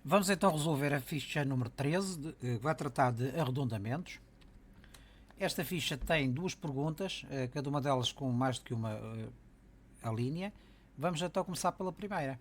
Vamos então resolver a ficha número 13, que vai tratar de arredondamentos. Esta ficha tem duas perguntas, cada uma delas com mais do que uma linha. Vamos então começar pela primeira.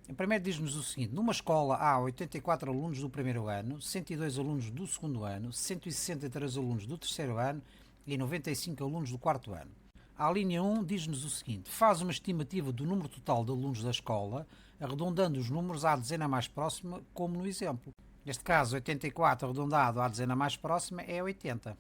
Em primeiro diz-nos o seguinte: numa escola há 84 alunos do primeiro ano, 102 alunos do segundo ano, 163 alunos do terceiro ano e 95 alunos do quarto ano. A linha 1 diz-nos o seguinte: faz uma estimativa do número total de alunos da escola, arredondando os números à dezena mais próxima, como no exemplo. Neste caso, 84 arredondado à dezena mais próxima é 80.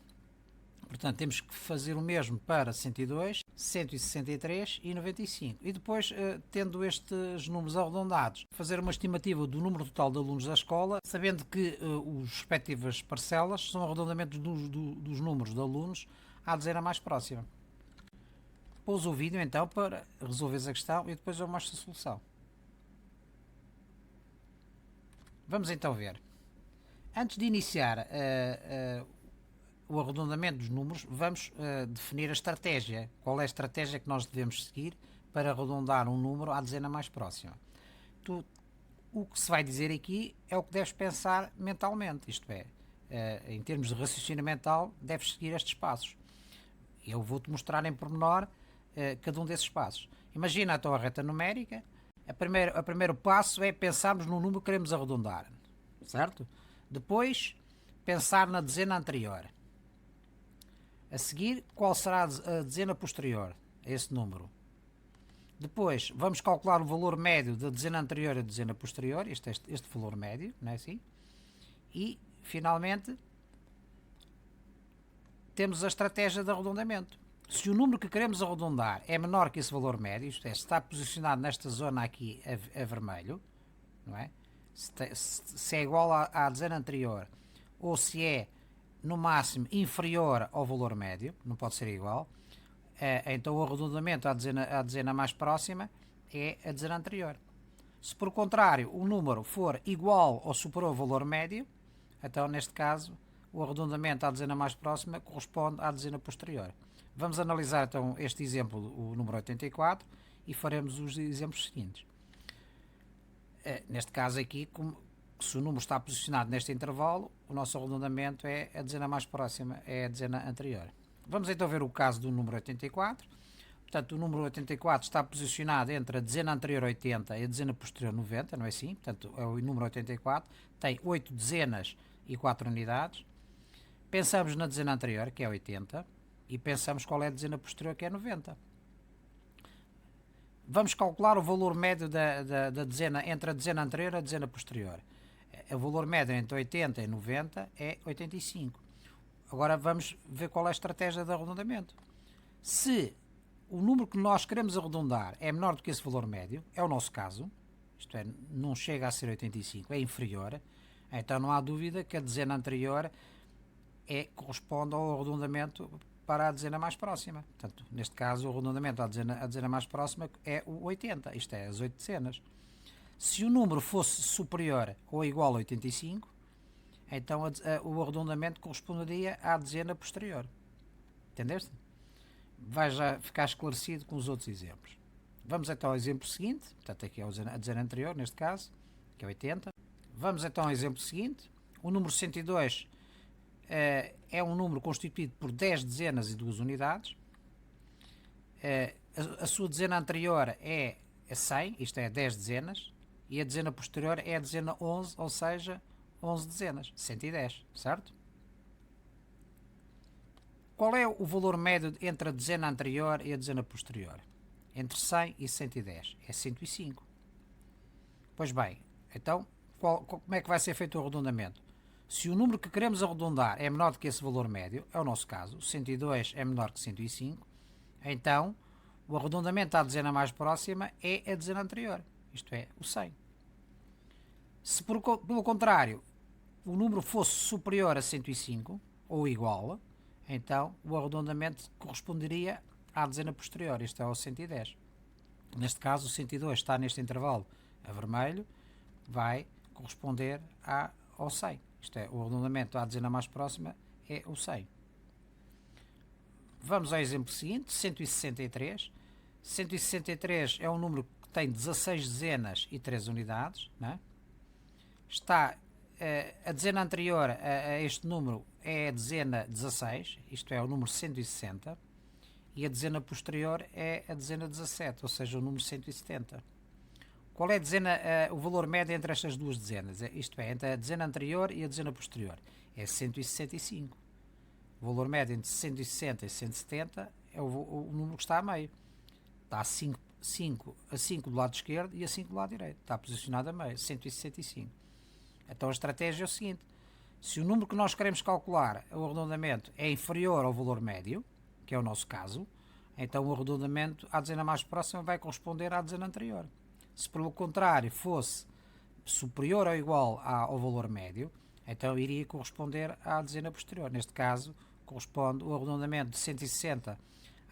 Portanto, temos que fazer o mesmo para 102, 163 e 95. E depois, tendo estes números arredondados, fazer uma estimativa do número total de alunos da escola, sabendo que os respectivas parcelas são arredondamentos dos números de alunos à dezena mais próxima. Pôs o vídeo então para resolveres a questão e depois eu mostro a solução. Vamos então ver. Antes de iniciar o arredondamento dos números, vamos definir a estratégia. Qual é a estratégia que nós devemos seguir para arredondar um número à dezena mais próxima? O que se vai dizer aqui é o que deves pensar mentalmente, isto é, em termos de raciocínio mental, deves seguir estes passos. Eu vou-te mostrar em pormenor cada um desses passos. Imagina então a reta numérica. O primeiro passo é pensarmos no número que queremos arredondar, certo? Depois, pensar na dezena anterior. A seguir, qual será a dezena posterior a esse número? Depois, vamos calcular o valor médio da dezena anterior à dezena posterior, este valor médio, não é assim? E, finalmente, temos a estratégia de arredondamento. Se o número que queremos arredondar é menor que esse valor médio, isto é, se está posicionado nesta zona aqui a vermelho, não é? Se é igual à dezena anterior, ou se é no máximo inferior ao valor médio, não pode ser igual, então o arredondamento à dezena mais próxima é a dezena anterior. Se por contrário o número for igual ou superior ao valor médio, então neste caso o arredondamento à dezena mais próxima corresponde à dezena posterior. Vamos analisar então este exemplo, o número 84, e faremos os exemplos seguintes. Neste caso aqui, se o número está posicionado neste intervalo, o nosso arredondamento é a dezena mais próxima, é a dezena anterior. Vamos então ver o caso do número 84. Portanto, o número 84 está posicionado entre a dezena anterior 80 e a dezena posterior 90, não é assim? Portanto, é o número 84, tem 8 dezenas e 4 unidades. Pensamos na dezena anterior, que é 80, e pensamos qual é a dezena posterior, que é 90. Vamos calcular o valor médio da dezena entre a dezena anterior e a dezena posterior. O valor médio entre 80 e 90 é 85. Agora vamos ver qual é a estratégia de arredondamento. Se o número que nós queremos arredondar é menor do que esse valor médio, é o nosso caso, isto é, não chega a ser 85, é inferior, então não há dúvida que a dezena anterior corresponde ao arredondamento para a dezena mais próxima. Portanto, neste caso, o arredondamento à dezena mais próxima é o 80, isto é, as 8 dezenas. Se o número fosse superior ou igual a 85, então o arredondamento corresponderia à dezena posterior. Entendeste? Vai já ficar esclarecido com os outros exemplos. Vamos então ao exemplo seguinte, portanto aqui é a dezena anterior, neste caso, que é 80. Vamos então ao exemplo seguinte. O número 102 é um número constituído por 10 dezenas e 2 unidades. A sua dezena anterior é 100, isto é 10 dezenas, e a dezena posterior é a dezena 11, ou seja, 11 dezenas, 110, certo? Qual é o valor médio entre a dezena anterior e a dezena posterior? Entre 100 e 110, é 105. Pois bem, então como é que vai ser feito o arredondamento? Se o número que queremos arredondar é menor do que esse valor médio, é o nosso caso, 102 é menor que 105, então o arredondamento à dezena mais próxima é a dezena anterior, isto é, o 100. Se pelo contrário o número fosse superior a 105 ou igual, então o arredondamento corresponderia à dezena posterior, isto é, ao 110. Neste caso, o 102 está neste intervalo a vermelho, vai corresponder ao 100. Isto é, o arredondamento à dezena mais próxima é o 100. Vamos ao exemplo seguinte, 163. 163 é um número que tem 16 dezenas e 3 unidades, não é? está a dezena anterior a este número é a dezena 16, isto é, o número 160, e a dezena posterior é a dezena 17, ou seja, o número 170. Qual é a dezena, o valor médio entre estas duas dezenas? Isto é, entre a dezena anterior e a dezena posterior. É 165. O valor médio entre 160 e 170 é o número que está a meio. Está a 5 do lado esquerdo e a 5 do lado direito. Está posicionado a meio, 165. Então a estratégia é o seguinte: se o número que nós queremos calcular, o arredondamento, é inferior ao valor médio, que é o nosso caso, então o arredondamento à dezena mais próxima vai corresponder à dezena anterior. Se pelo contrário fosse superior ou igual ao valor médio, então iria corresponder à dezena posterior. Neste caso, corresponde o arredondamento de 160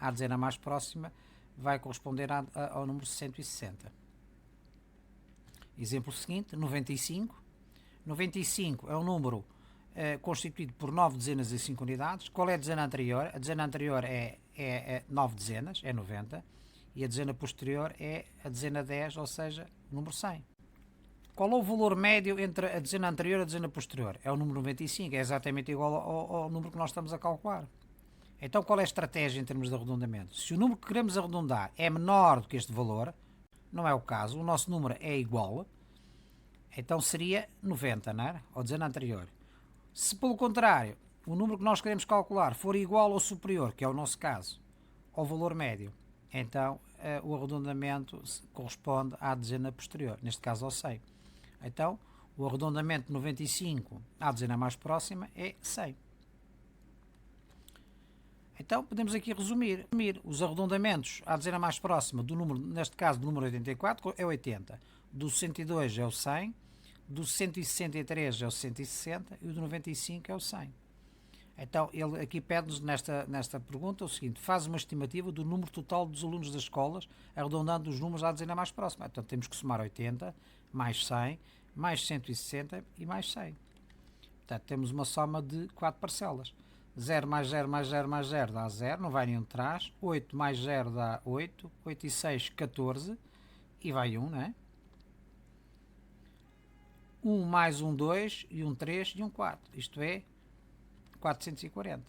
à dezena mais próxima, vai corresponder ao número 160. Exemplo seguinte, 95. 95 é um número constituído por 9 dezenas e 5 unidades. Qual é a dezena anterior? A dezena anterior é 9 dezenas, é 90, e a dezena posterior é a dezena 10, ou seja, o número 100. Qual é o valor médio entre a dezena anterior e a dezena posterior? É o número 95, é exatamente igual ao número que nós estamos a calcular. Então qual é a estratégia em termos de arredondamento? Se o número que queremos arredondar é menor do que este valor, não é o caso, o nosso número é igual, então seria 90, não é? Ou dezena anterior. Se pelo contrário, o número que nós queremos calcular for igual ou superior, que é o nosso caso, ao valor médio, então o arredondamento corresponde à dezena posterior, neste caso ao 100. Então o arredondamento de 95 à dezena mais próxima é 100. Então podemos aqui resumir. Os arredondamentos à dezena mais próxima do número, neste caso do número 84, é 80. Do 102 é o 100, do 163 é o 160 e o do 95 é o 100. Então ele aqui pede-nos nesta pergunta o seguinte: faz uma estimativa do número total dos alunos das escolas, arredondando os números à dezena mais próxima. Então temos que somar 80, mais 100, mais 160 e mais 100. Portanto temos uma soma de 4 parcelas. 0 mais 0 mais 0 mais 0 dá 0, não vai nenhum de trás. 8 mais 0 dá 8. 8 e 6, 14. E vai 1, não é? 1 mais 1, 2. E 1, 3. E 1, 4. Isto é 440.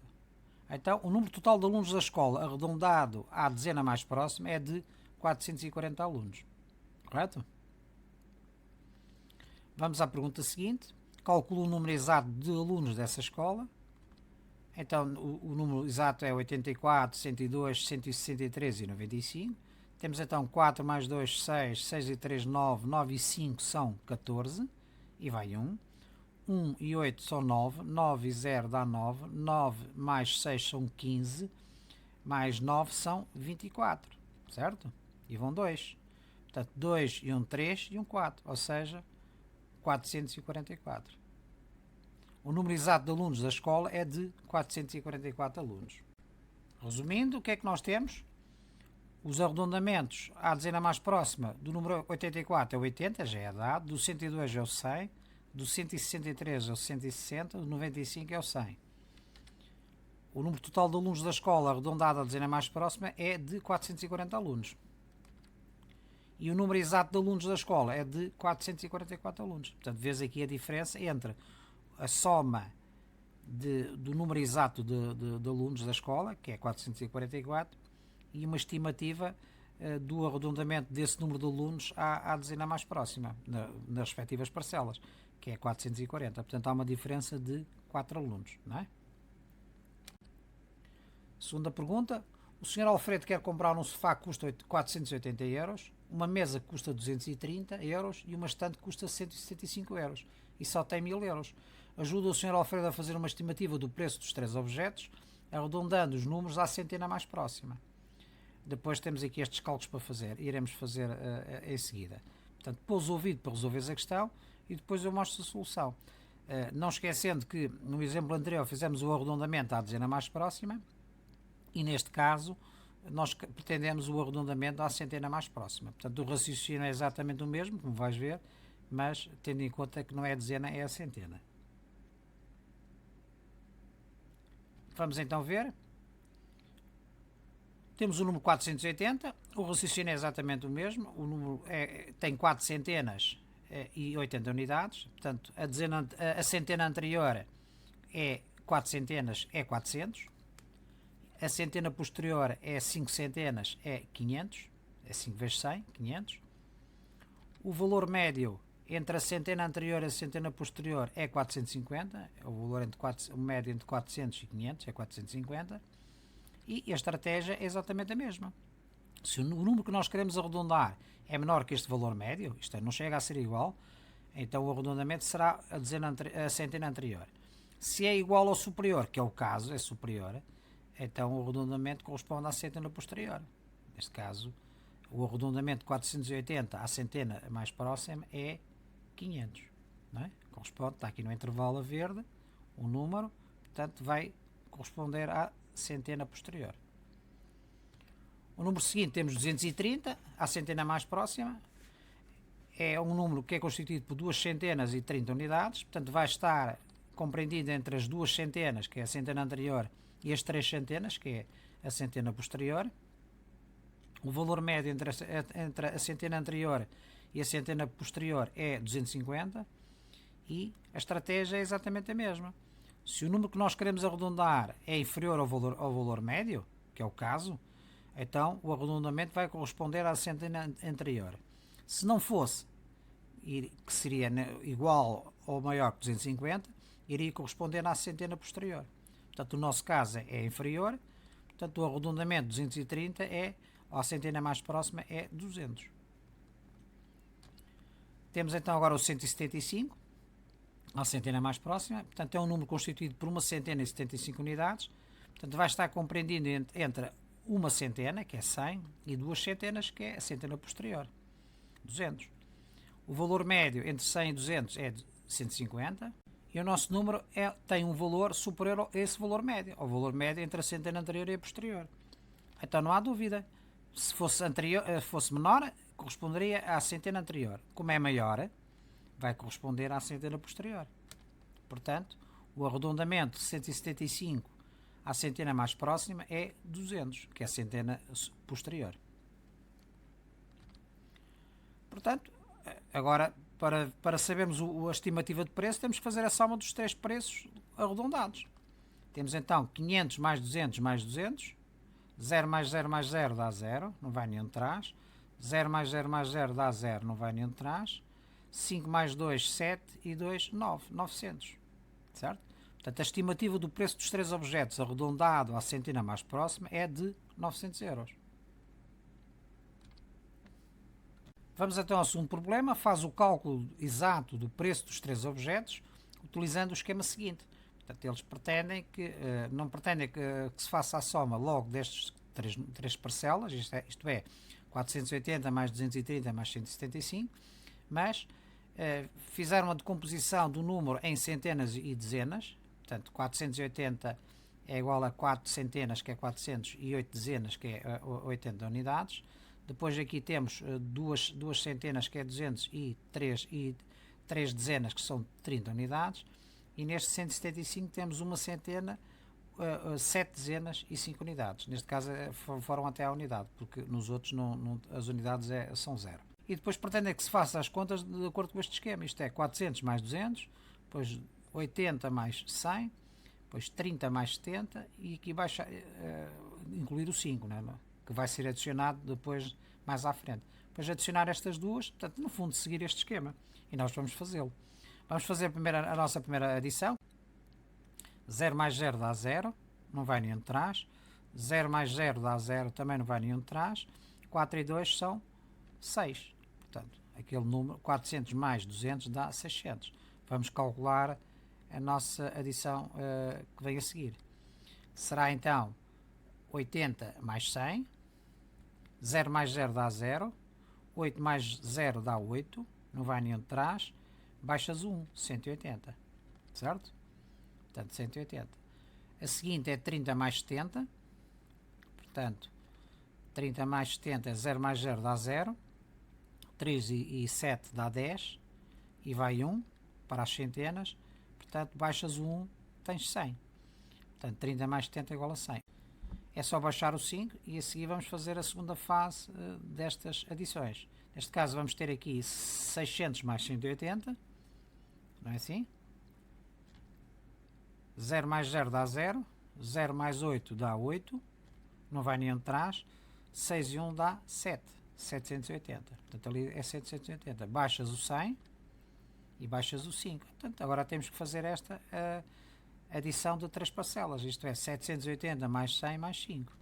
Então, o número total de alunos da escola, arredondado à dezena mais próxima, é de 440 alunos. Correto? Vamos à pergunta seguinte. Calcula o número exato de alunos dessa escola. Então, o número exato é 84, 102, 163 e 95. Temos então 4 mais 2, 6, 6 e 3, 9, 9 e 5 são 14, e vai 1. 1 e 8 são 9, 9 e 0 dá 9, 9 mais 6 são 15, mais 9 são 24, certo? E vão 2. Portanto, 2 e 1, 3 e 1, 4, ou seja, 444. O número exato de alunos da escola é de 444 alunos. Resumindo, o que é que nós temos? Os arredondamentos à dezena mais próxima do número 84 é o 80, já é dado, do 102 é o 100, do 163 é o 160, do 95 é o 100. O número total de alunos da escola arredondado à dezena mais próxima é de 440 alunos. E o número exato de alunos da escola é de 444 alunos. Portanto, vês aqui a diferença entre a soma do número exato de alunos da escola, que é 444, e uma estimativa do arredondamento desse número de alunos à dezena mais próxima, nas respectivas parcelas, que é 440. Portanto, há uma diferença de 4 alunos, não é? Segunda pergunta. O Sr. Alfredo quer comprar um sofá que custa 480 euros, uma mesa que custa 230 euros e uma estante que custa 175 euros. E só tem 1000 euros. Ajuda o Sr. Alfredo a fazer uma estimativa do preço dos 3 objetos, arredondando os números à centena mais próxima. Depois temos aqui estes cálculos para fazer. Iremos fazer em seguida. Portanto, pôs o ouvido para resolveres a questão e depois eu mostro a solução. Não esquecendo que no exemplo anterior fizemos o arredondamento à dezena mais próxima e neste caso nós pretendemos o arredondamento à centena mais próxima. Portanto, o raciocínio é exatamente o mesmo, como vais ver, mas tendo em conta que não é a dezena, é a centena. Vamos então ver. Temos o número 480, o raciocínio é exatamente o mesmo, o número tem 4 centenas e 80 unidades. Portanto, a centena anterior é 4 centenas, é 400. A centena posterior é 5 centenas, é 500. É 5 vezes 100, 500. O valor médio entre a centena anterior e a centena posterior é 450. O valor o médio entre 400 e 500 é 450. E a estratégia é exatamente a mesma. Se o número que nós queremos arredondar é menor que este valor médio, isto é, não chega a ser igual, então o arredondamento será a centena anterior. Se é igual ou superior, que é o caso, é superior, então o arredondamento corresponde à centena posterior. Neste caso, o arredondamento de 480 à centena mais próxima é 500. Não é? Corresponde, está aqui no intervalo a verde, o número, portanto vai corresponder à centena posterior. O número seguinte temos 230, à centena mais próxima. É um número que é constituído por 2 centenas e 30 unidades, portanto vai estar compreendido entre as 2 centenas, que é a centena anterior, e as 3 centenas, que é a centena posterior. O valor médio entre a centena anterior e a centena posterior é 250 e a estratégia é exatamente a mesma. Se o número que nós queremos arredondar é inferior ao valor médio, que é o caso, então o arredondamento vai corresponder à centena anterior. Se não fosse, que seria igual ou maior que 250, iria corresponder à centena posterior. Portanto, o nosso caso é inferior, portanto o arredondamento de 230 é, a centena mais próxima é 200. Temos então agora o 175, a centena mais próxima, portanto é um número constituído por uma centena e 75 unidades, portanto vai estar compreendido entre uma centena, que é 100, e 2 centenas, que é a centena posterior, 200. O valor médio entre 100 e 200 é 150 e o nosso número tem um valor superior a esse valor médio, ao valor médio entre a centena anterior e a posterior. Então não há dúvida, se fosse menor, corresponderia à centena anterior. Como é maior, vai corresponder à centena posterior. Portanto, o arredondamento de 175 à centena mais próxima é 200, que é a centena posterior. Portanto, agora, para sabermos a estimativa de preço, temos que fazer a soma dos 3 preços arredondados. Temos então 500 mais 200 mais 200, 0 mais 0 mais 0 dá 0, não vai nenhum de trás, 0 mais 0 mais 0 dá 0, não vai nenhum de trás, 5 mais 2, 7 e 2, 9, 900, certo? Portanto, a estimativa do preço dos 3 objetos arredondado à centena mais próxima é de 900 euros. Vamos então ao segundo problema, faz o cálculo exato do preço dos 3 objetos utilizando o esquema seguinte. Portanto, eles não pretendem que se faça a soma logo destas 3 parcelas, isto é 480 mais 230 mais 175, mas fizeram a decomposição do número em centenas e dezenas. Portanto, 480 é igual a 4 centenas, que é 400, e 8 dezenas, que é 80 unidades. Depois aqui temos 2 centenas, que é 200, e 3 dezenas, que são 30 unidades. E neste 175 temos uma centena, 7 dezenas e 5 unidades. Neste caso foram até a unidade, porque nos outros as unidades são 0. E depois pretendem que se faça as contas de acordo com este esquema. Isto é 400 mais 200, depois 80 mais 100, depois 30 mais 70 e aqui incluir o 5, não é? Que vai ser adicionado depois mais à frente. Depois adicionar estas duas, portanto, no fundo, seguir este esquema. E nós vamos fazê-lo. Vamos fazer a nossa primeira adição. 0 mais 0 dá 0, não vai nenhum de trás. 0 mais 0 dá 0, também não vai nenhum de trás. 4 e 2 são 6. Portanto, aquele número, 400 mais 200 dá 600. Vamos calcular a nossa adição que vem a seguir. Será então 80 mais 100. 0 mais 0 dá 0. 8 mais 0 dá 8. Não vai nenhum de trás. Baixas 1, 180. Certo? Portanto, 180. A seguinte é 30 mais 70. Portanto, 30 mais 70 é 0 mais 0 dá 0. 3 e 7 dá 10. E vai 1 para as centenas. Portanto, baixas o 1, tens 100. Portanto, 30 mais 70 é igual a 100. É só baixar o 5 e a seguir vamos fazer a segunda fase destas adições. Neste caso vamos ter aqui 600 mais 180, não é assim? 0 mais 0 dá 0, 0 mais 8 dá 8, não vai nem atrás, 6 e 1 dá 7, 780. Portanto, ali é 780. Baixas o 100 e baixas o 5. Portanto, agora temos que fazer esta adição de 3 parcelas, isto é, 780 mais 100 mais 5.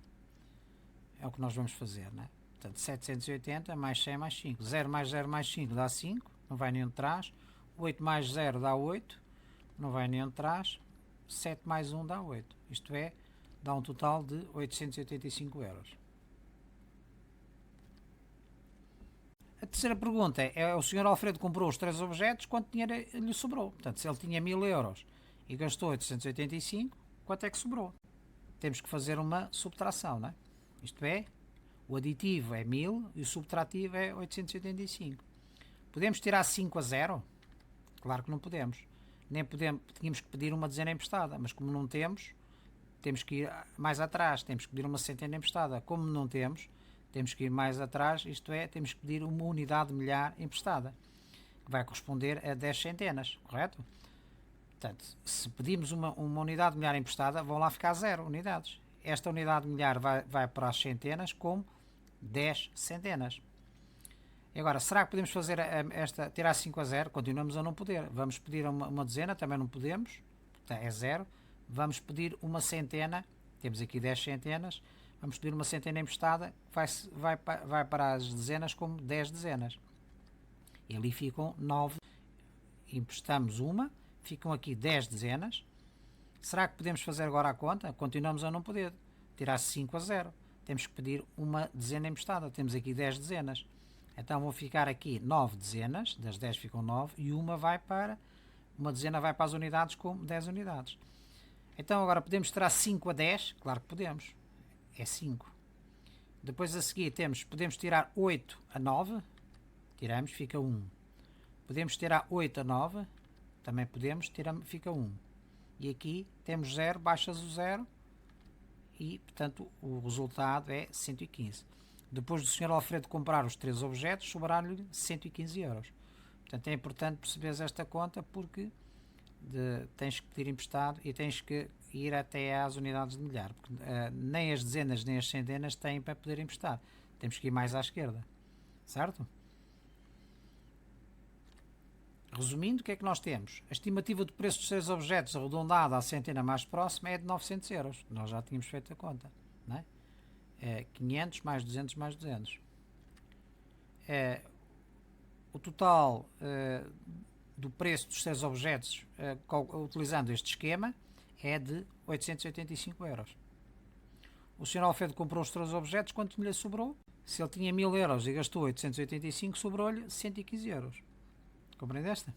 É o que nós vamos fazer, não é? Portanto, 780 mais 100 mais 5. 0 mais 0 mais 5 dá 5, não vai nem atrás. 8 mais 0 dá 8, não vai nem atrás. 7 mais 1 dá 8. Isto é, dá um total de 885 euros. A terceira pergunta é: o Sr. Alfredo comprou os 3 objetos, quanto dinheiro lhe sobrou? Portanto, se ele tinha 1000 euros e gastou 885, quanto é que sobrou? Temos que fazer uma subtração, não é? Isto é, o aditivo é 1000 e o subtrativo é 885. Podemos tirar 5 a 0? Claro que não podemos. Nem podemos, tínhamos que pedir uma dezena emprestada, mas como não temos, temos que ir mais atrás, temos que pedir uma centena emprestada. Como não temos, temos que ir mais atrás, isto é, temos que pedir uma unidade de milhar emprestada, que vai corresponder a 10 centenas, correto? Portanto, se pedimos uma unidade de milhar emprestada, vão lá ficar 0 unidades. Esta unidade de milhar vai para as centenas como 10 centenas. E agora, será que podemos fazer tirar 5 a 0? Continuamos a não poder. Vamos pedir uma dezena, também não podemos, é 0. Vamos pedir uma centena, temos aqui 10 centenas, vamos pedir uma centena emprestada, vai para as dezenas como 10 dezenas. E ali ficam 9, emprestamos uma, ficam aqui 10 dezenas. Será que podemos fazer agora a conta? Continuamos a não poder. Tirar 5 a 0. Temos que pedir uma dezena emprestada, temos aqui 10 dezenas. Então vão ficar aqui 9 dezenas, das 10 ficam 9, e uma dezena vai para as unidades com 10 unidades. Então agora podemos tirar 5 a 10? Claro que podemos, é 5. Depois a seguir podemos tirar 8 a 9, tiramos, fica 1. Podemos tirar 8 a 9, também podemos, fica 1. E aqui temos 0, baixas o 0, e portanto o resultado é 115. Depois do Sr. Alfredo comprar os 3 objetos, sobraram-lhe 115 euros. Portanto, é importante perceberes esta conta, porque tens que pedir emprestado e tens que ir até às unidades de milhar. Porque, nem as dezenas nem as centenas têm para poder emprestar. Temos que ir mais à esquerda. Certo? Resumindo, o que é que nós temos? A estimativa do preço dos 3 objetos arredondada à centena mais próxima é de 900 euros. Nós já tínhamos feito a conta, não é? 500 mais 200 mais 200. O total do preço dos 3 objetos, utilizando este esquema, é de 885 euros. O Sr. Alfredo comprou os 3 objetos, quanto lhe sobrou? Se ele tinha 1000 euros e gastou 885, sobrou-lhe 115 euros. Compreendeste?